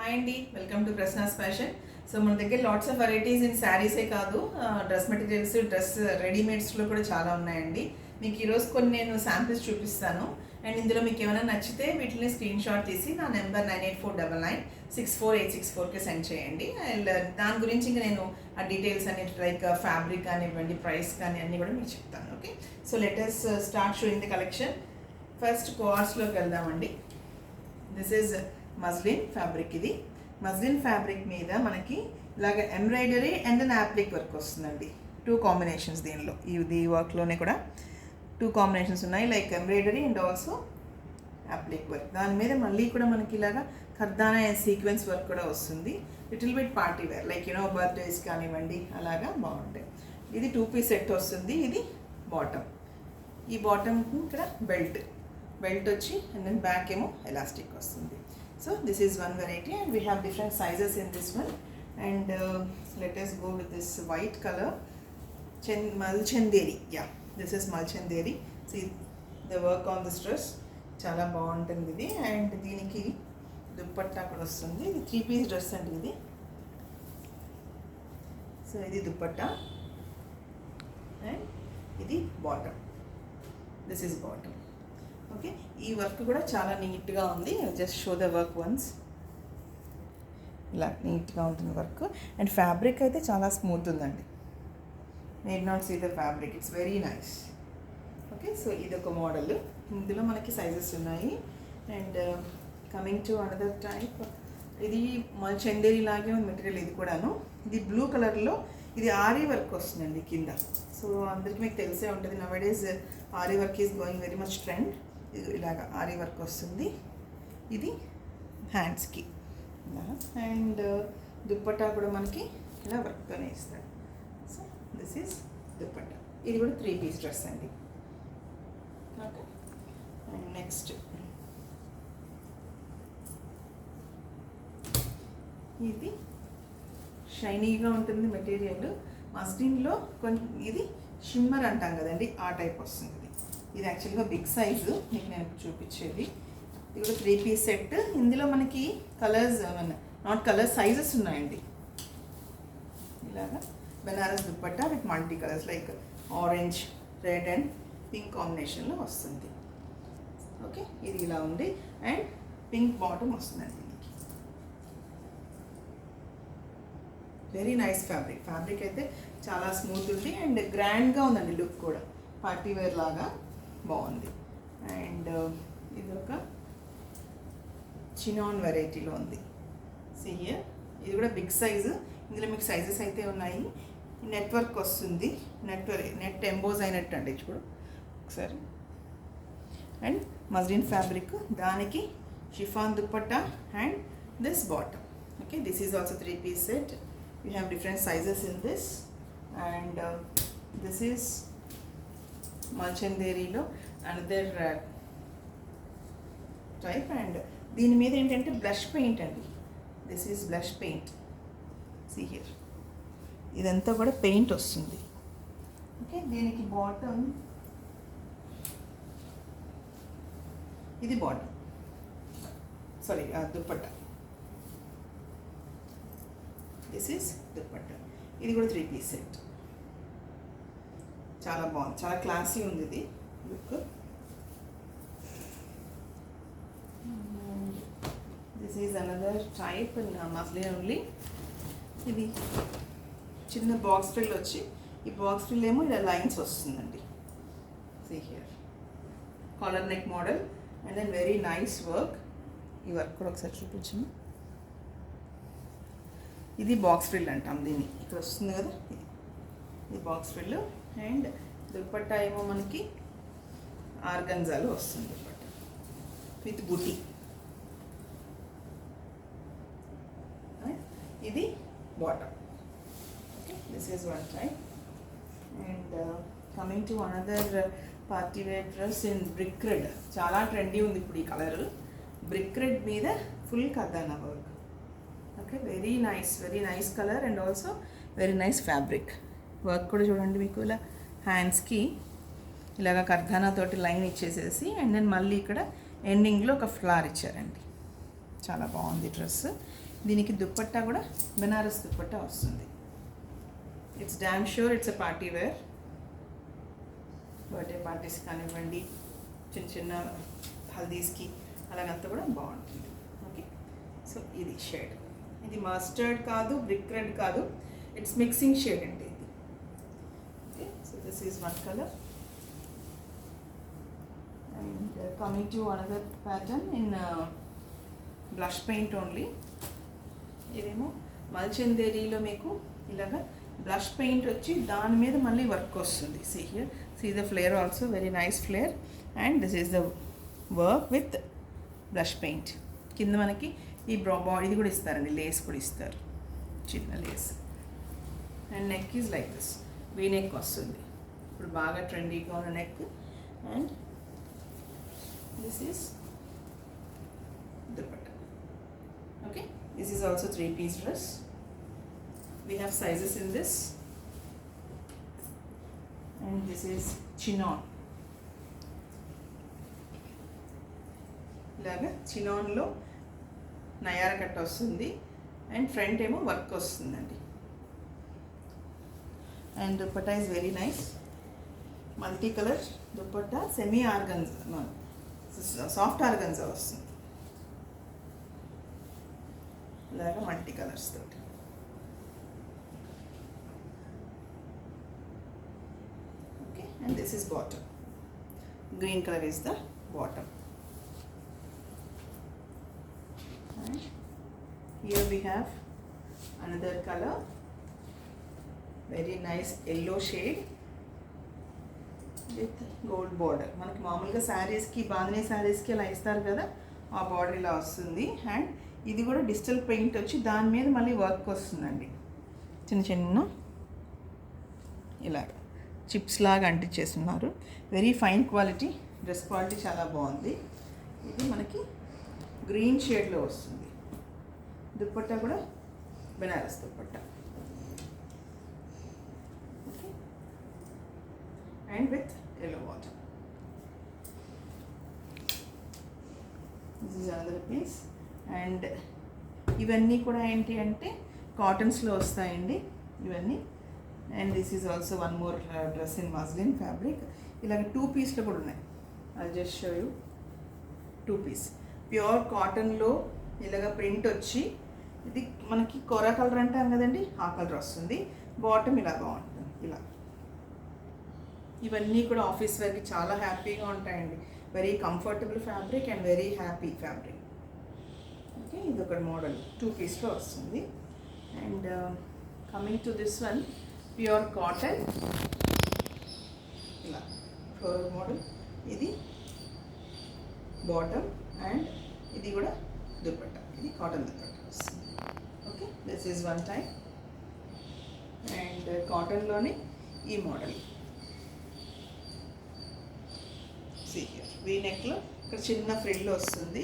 Hi అండి, welcome to Prashna's fashion. So మన దగ్గర లాట్స్ ఆఫ్ వెరైటీస్ ఇన్ శారీసే కాదు, డ్రెస్ మెటీరియల్స్, డ్రెస్ రెడీమేడ్స్లో కూడా చాలా ఉన్నాయండి. మీకు ఈరోజు కొన్ని నేను శాంపిల్స్ చూపిస్తాను. అండ్ ఇందులో మీకు ఏమైనా నచ్చితే వీటిని స్క్రీన్ షాట్ తీసి నా నెంబర్ 9849964864కి సెండ్ చేయండి. అండ్ దాని గురించి ఇంకా నేను ఆ డీటెయిల్స్ అన్ని లైక్ ఫ్యాబ్రిక్ కానివ్వండి, ప్రైస్ కానీ అన్నీ కూడా మీకు చెప్తాను. Okay, so let's start showing the collection. First కోఆర్స్లోకి వెళ్దామండి. This is muslin fabric. ఇది మస్లిన్ ఫ్యాబ్రిక్ మీద మనకి ఇలాగ embroidery and then applique work వస్తుందండి. 2 కాంబినేషన్స్ దీనిలో, ఇది వర్క్లోనే కూడా 2 కాంబినేషన్స్ ఉన్నాయి, like embroidery and also appliqué work. దాని మీద మళ్ళీ కూడా మనకి ఇలాగా కర్దానా అండ్ సీక్వెన్స్ వర్క్ కూడా వస్తుంది. Little bit party wear, like birthdays కానివ్వండి, అలాగా బాగుంటాయి. ఇది 2 పీస్ సెట్ వస్తుంది. ఇది బాటమ్. ఈ బాటమ్కి ఇక్కడ బెల్ట్ వచ్చి అండ్ దెన్ బ్యాక్ ఏమో ఎలాస్టిక్ వస్తుంది. So this is one variety and we have different sizes in this one. And let us go with this white color, Malchanderi. Yeah, this is Malchanderi. See the work on this dress చాలా బాగుంటుంది ఇది. And దీనికి దుప్పట్టా కూడా వస్తుంది. ఇది 3 piece dress అండి ఇది. So ఇది దుప్పట్టా అండ్ ఇది bottom. This is bottom. Okay, ఈ వర్క్ కూడా చాలా నీట్గా ఉంది. Just show the work once. ఇలా నీట్గా ఉంటుంది వర్క్. అండ్ ఫ్యాబ్రిక్ అయితే చాలా స్మూత్ ఉందండి. Need not see the fabric, it's very nice. Okay, so ఇది ఒక మోడల్. ఇందులో మనకి సైజెస్ ఉన్నాయి. And coming to another type, ఇది చందేరి లాగే ఉంది మెటీరియల్. ఇది కూడాను ఇది బ్లూ కలర్లో, ఇది ఆరీ వర్క్ వస్తుందండి కింద. సో అందరికీ మీకు తెలిసే ఉంటుంది, nowadays aari work is going very much trend. ఇలాగా ఆరీ వర్క్ వస్తుంది. ఇది హ్యాండ్స్కి. అండ్ దుప్పట్టా కూడా మనకి ఇలా వర్క్తోనే ఇస్తాడు. So this is dupatta. ఇది కూడా 3 పీస్ డ్రెస్ అండి. ఓకే, అండ్ నెక్స్ట్ ఇది షైనీగా ఉంటుంది మెటీరియల్. మస్లిన్లో కొంచెం ఇది షిమ్మర్ అంటాం కదండి, ఆ టైప్ వస్తుంది. ఇది యాక్చువల్గా బిగ్ సైజు, మీకు నేను చూపించేది. ఇది కూడా 3 పీస్ సెట్. ఇందులో మనకి కలర్స్, నాట్ కలర్స్, సైజెస్ ఉన్నాయండి. ఇలాగా Banaras dupatta with multi colours, like orange, red and pink కాంబినేషన్లో వస్తుంది. ఓకే, ఇది ఇలా ఉంది. అండ్ పింక్ బాటమ్ వస్తుందండి దీనికి. Very nice fabric. ఫ్యాబ్రిక్ అయితే చాలా స్మూత్ ఉంది అండ్ గ్రాండ్గా ఉందండి. లుక్ కూడా పార్టీ వేర్ లాగా బాగుంది. అండ్ ఇది ఒక చినాన్ వెరైటీలో ఉంది. సీ హియర్, ఇది కూడా బిగ్ సైజు. ఇందులో మీకు సైజెస్ అయితే ఉన్నాయి. నెట్వర్క్ వస్తుంది, నెట్ ఎంబోజ్ అయినట్టు అండి ఇప్పుడు ఒకసారి. అండ్ మస్లిన్ ఫ్యాబ్రిక్, దానికి chiffon dupatta and this bottom. Okay, this is also 3 piece set. You have different sizes in this. And this is మల్చందేరీలో అనదర్ టైప్. అండ్ దీని మీద ఏంటంటే బ్లష్ పెయింట్ అండి. This is blush paint. See here, ఇదంతా కూడా paint వస్తుంది. Okay, దీనికి bottom, ఇది bottom, sorry dupatta. This is dupatta. ఇది కూడా 3 పీస్ సెట్. చాలా బాగుంది, చాలా క్లాసీ ఉంది ఇది look. This is another type in muslin only. ఇది చిన్న బాక్స్ ఫ్రిల్ వచ్చి, ఈ బాక్స్ ఫ్రిల్ ఏమో ఇలా లైన్స్ వస్తుందండి. See here, collar neck model and then very nice work. ఈ వర్క్ కూడా ఒకసారి చూపించాము. ఇది బాక్స్ ఫ్రిల్ అంటాం దీన్ని. ఇక్కడ వస్తుంది కదా, ఇది బాక్స్ ఫ్రిల్. అండ్ దుప్పట్టా ఏమో మనకి ఆర్గంజాలో వస్తుంది దుప్పట్టా విత్ బుటీ. ఇది bottom. Okay, this is one type. And coming to another party wear dress in brick red. చాలా ట్రెండీ ఉంది ఇప్పుడు ఈ కలర్. బ్రిక్ రెడ్ మీద full kardana work. Okay, very nice colour and also very nice fabric. Work కూడా చూడండి, మీకు ఇలా హ్యాండ్స్కి ఇలాగ కర్దానా తోటి లైన్ ఇచ్చేసేసి అండ్ దెన్ మళ్ళీ ఇక్కడ ఎండింగ్లో ఒక ఫ్లవర్ ఇచ్చారండి. చాలా బాగుంది డ్రెస్. దీనికి దుప్పట్టా కూడా బెనారస్ దుప్పట్టా వస్తుంది. It's damn sure it's a party wear. Birthday parties కానివ్వండి, చిన్న చిన్న హల్దీస్కి అలాగంతా కూడా బాగుంటుంది. ఓకే, సో ఇది షేడ్. ఇది మస్టర్డ్ కాదు, బ్రిక్ రెడ్ కాదు, ఇట్స్ మిక్సింగ్ షేడ్ అండి ఇది. Okay, so this is one colour. And coming to another pattern in blush paint only. ఇదేమో మల్చందేరీలో మీకు ఇలాగా బ్లష్ పెయింట్ వచ్చి దాని మీద మళ్ళీ వర్క్ వస్తుంది. See here, see the flare also, very nice flare. And this is the work with blush paint. కింద మనకి ఈ ఇది కూడా ఇస్తారండి, లేస్ కూడా ఇస్తారు, చిన్న lace. And neck is like this, V neck వస్తుంది, ఇప్పుడు బాగా ట్రెండీగా ఉన్న neck. And this is dupatta. Okay, this is also 3-piece dress. We have sizes in this. And this is chinon. ఇలాగా చినాన్లో నయార కట్ వస్తుంది అండ్ ఫ్రంట్ ఏమో work వస్తుందండి. And dupatta is very nice, multi colour dupatta, semi organza, soft organza వస్తుంది ఇలాగా multi colours తోటి. Okay, and this is bottom. Green colour is the bottom. And here we have another color, very nice yellow shade with gold border. మనకి మామూలుగా శారీస్కి, బాంధనీ శారీస్కి అలా ఇస్తారు కదా, ఆ బార్డర్ ఇలా వస్తుంది. అండ్ ఇది కూడా డిజిటల్ పెయింట్ వచ్చి దాని మీద మళ్ళీ వర్క్ వస్తుందండి, చిన్న చిన్న ఇలాగ చిప్స్ లాగా అంటించేస్తున్నారు. Very fine quality, dress quality చాలా బాగుంది. ఇది మనకి గ్రీన్ షేడ్లో వస్తుంది. దుపట్టా కూడా Banaras dupatta. Okay, and with yellow bottom. This is another piece. And ఇవన్నీ కూడా ఏంటి అంటే కాటన్స్లో వస్తాయండి ఇవన్నీ. And this is also one more dress in muslin fabric. ఇలాగ 2 పీస్లో కూడా ఉన్నాయి. I just show you 2 piece. Pure కాటన్లో ఇలాగ ప్రింట్ వచ్చి, ఇది మనకి కొరా కలర్ అంటాం కదండి, ఆ కలర్ వస్తుంది. బాటమ్ ఇలా బాగుంటుంది. ఇలా ఇవన్నీ కూడా ఆఫీస్ వేర్కి చాలా హ్యాపీగా ఉంటాయండి. Very comfortable fabric and very happy fabric. Okay, ఇది ఒక మోడల్ 2 పీస్లో వస్తుంది. And coming to this one, pure cotton, ఇలా ఫ్లోరల్ మోడల్. ఇది బాటమ్ అండ్ ఇది కూడా దుపట్టా, ఇది కాటన్ దుపట్టా వస్తుంది. Okay, this is one type. And కాటన్లోని ఈ మోడల్, సీ హియర్, వీ నెక్లో ఇక్కడ చిన్న ఫ్రిల్ వస్తుంది.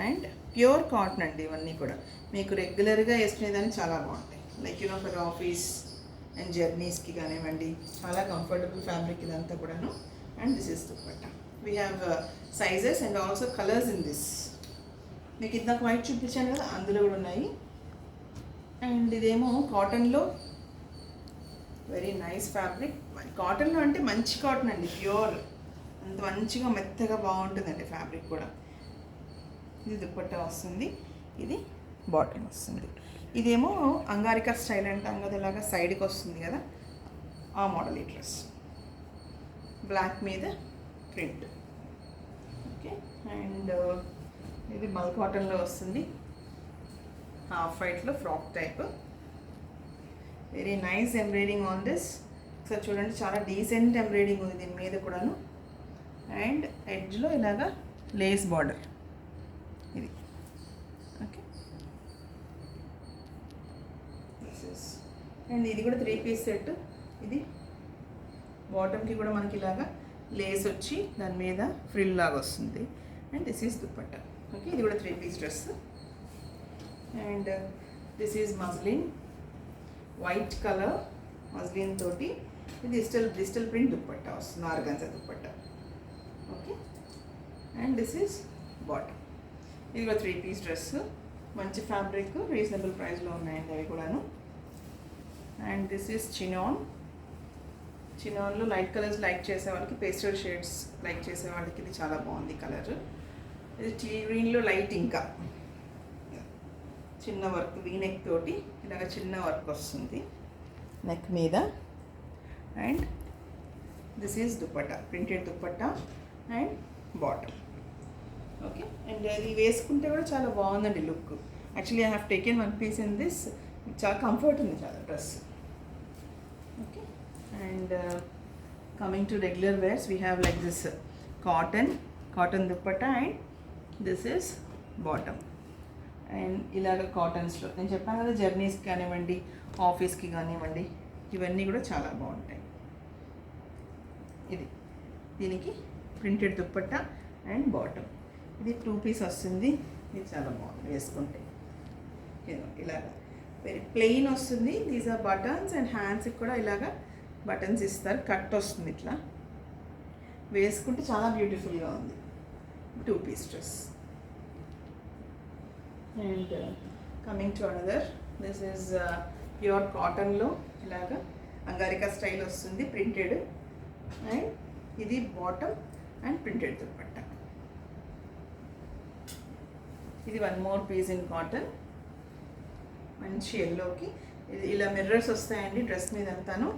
అండ్ ప్యూర్ కాటన్ అండి ఇవన్నీ కూడా, మీకు రెగ్యులర్గా వేసుకునేదాన్ని చాలా బాగుంటాయి. Like you know for office and జర్నీస్కి కానివ్వండి, చాలా కంఫర్టబుల్ ఫ్యాబ్రిక్ ఇదంతా కూడాను. And this is dupatta. We have sizes and also colours in this. మీకు ఇందాక వైట్ చూపించాను కదా, అందులో కూడా ఉన్నాయి. అండ్ ఇదేమో కాటన్లో వెరీ నైస్ ఫ్యాబ్రిక్. కాటన్లో అంటే మంచి కాటన్ అండి, ప్యూర్, అంత మంచిగా మెత్తగా బాగుంటుందండి ఫ్యాబ్రిక్ కూడా. ఇది దుపట్టా వస్తుంది, ఇది బాటమ్ వస్తుంది. ఇదేమో అంగారికా స్టైల్ అంటాం కదా, ఇలాగా సైడ్కి వస్తుంది కదా, ఆ మోడల్ ఈ డ్రెస్. బ్లాక్ మీద ప్రింట్. ఓకే, అండ్ ఇది మల్ కాటన్లో వస్తుంది, హాఫ్ వైట్లో frock type. Very nice embroidering on this. ఒకసారి చూడండి, చాలా డీసెంట్ ఎంబ్రాయిడింగ్ ఉంది దీని మీద కూడాను. అండ్ ఎడ్జ్లో ఇలాగా లేస్ బార్డర్ ఇది. ఓకే, అండ్ ఇది కూడా 3 పీస్ సెట్. ఇది బాటమ్కి కూడా మనకి ఇలాగా లేస్ వచ్చి దాని మీద ఫ్రిల్ లాగా వస్తుంది. And this is dupatta. Okay, ఇది కూడా 3 piece dress. And this is muslin, white colour muslin తోటి ఇది డిజిటల్ ప్రింట్ దుపట్టా వస్తుంది, organza dupatta. Okay, and this is bottom. ఇది కూడా 3 పీస్ డ్రెస్, మంచి ఫ్యాబ్రిక్, రీజనబుల్ ప్రైస్లో ఉన్నాయండి అవి కూడాను. And this is chinon. చినాన్లో లైట్ కలర్స్ లైక్ చేసే వాళ్ళకి, పేస్టల్ షేడ్స్ లైక్ చేసే వాళ్ళకి ఇది చాలా బాగుంది కలర్. ఇది టీ గ్రీన్లో లైట్, ఇంకా చిన్న వర్క్ వీనెక్ తోటి ఇలాగ చిన్న వర్క్ వస్తుంది నెక్ మీద. And this is dupatta, printed dupatta and bottom. Okay, and అది వేసుకుంటే కూడా చాలా బాగుందండి look. Actually I have taken one piece in this. చాలా కంఫర్ట్ ఉంది చాలా dress. Okay, and coming to regular wears we have like this cotton dupatta and this is bottom. And ఇలాగ కాటన్స్లో నేను చెప్పాను కదా, జర్నీస్కి కానివ్వండి, ఆఫీస్కి కానివ్వండి, ఇవన్నీ కూడా చాలా బాగుంటాయి. ఇది దీనికి ప్రింటెడ్ దుపట్టా అండ్ బాటమ్. ఇది 2 పీస్ వస్తుంది. ఇది చాలా బాగుంది వేసుకుంటే. ఇలాగా వెరీ ప్లెయిన్ వస్తుంది. దీస్ ఆర్ బటన్స్ అండ్ హ్యాండ్స్కి కూడా ఇలాగా బటన్స్ ఇస్తారు. కట్ వస్తుంది ఇట్లా, వేసుకుంటే చాలా బ్యూటిఫుల్గా ఉంది. 2 piece dress. And coming to another, this is pure కాటన్లో ఇలాగా అంగారికా స్టైల్ వస్తుంది, ప్రింటెడ్. అండ్ ఇది బాటమ్ అండ్ ప్రింటెడ్ దుపట్టా. ఇది 1 more పీస్ ఇన్ కాటన్, మంచి ఎల్లోకి. ఇది ఇలా మిర్రర్స్ వస్తాయండి డ్రెస్ మీద అంతాను.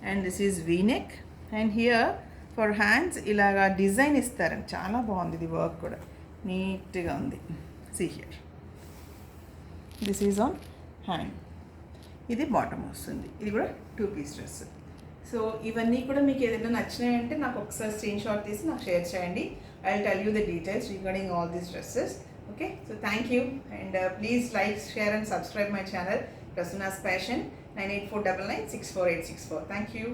And this is V neck. And here for hands ఇలాగా డిజైన్ ఇస్తారండి, చాలా బాగుంది. ఇది వర్క్ కూడా నీట్గా ఉంది. See here, this is on hand. ఇది బాటమ్ వస్తుంది. ఇది కూడా 2 పీస్ డ్రెస్. సో ఇవన్నీ కూడా మీకు ఏదైనా నచ్చినాయంటే నాకు ఒకసారి స్క్రీన్ షాట్ తీసి నాకు షేర్ చేయండి. I will tell you the details regarding all these dresses. Okay, so thank you, and please like, share and subscribe my channel, Prasanna's Fashion, 9849964864. Thank you.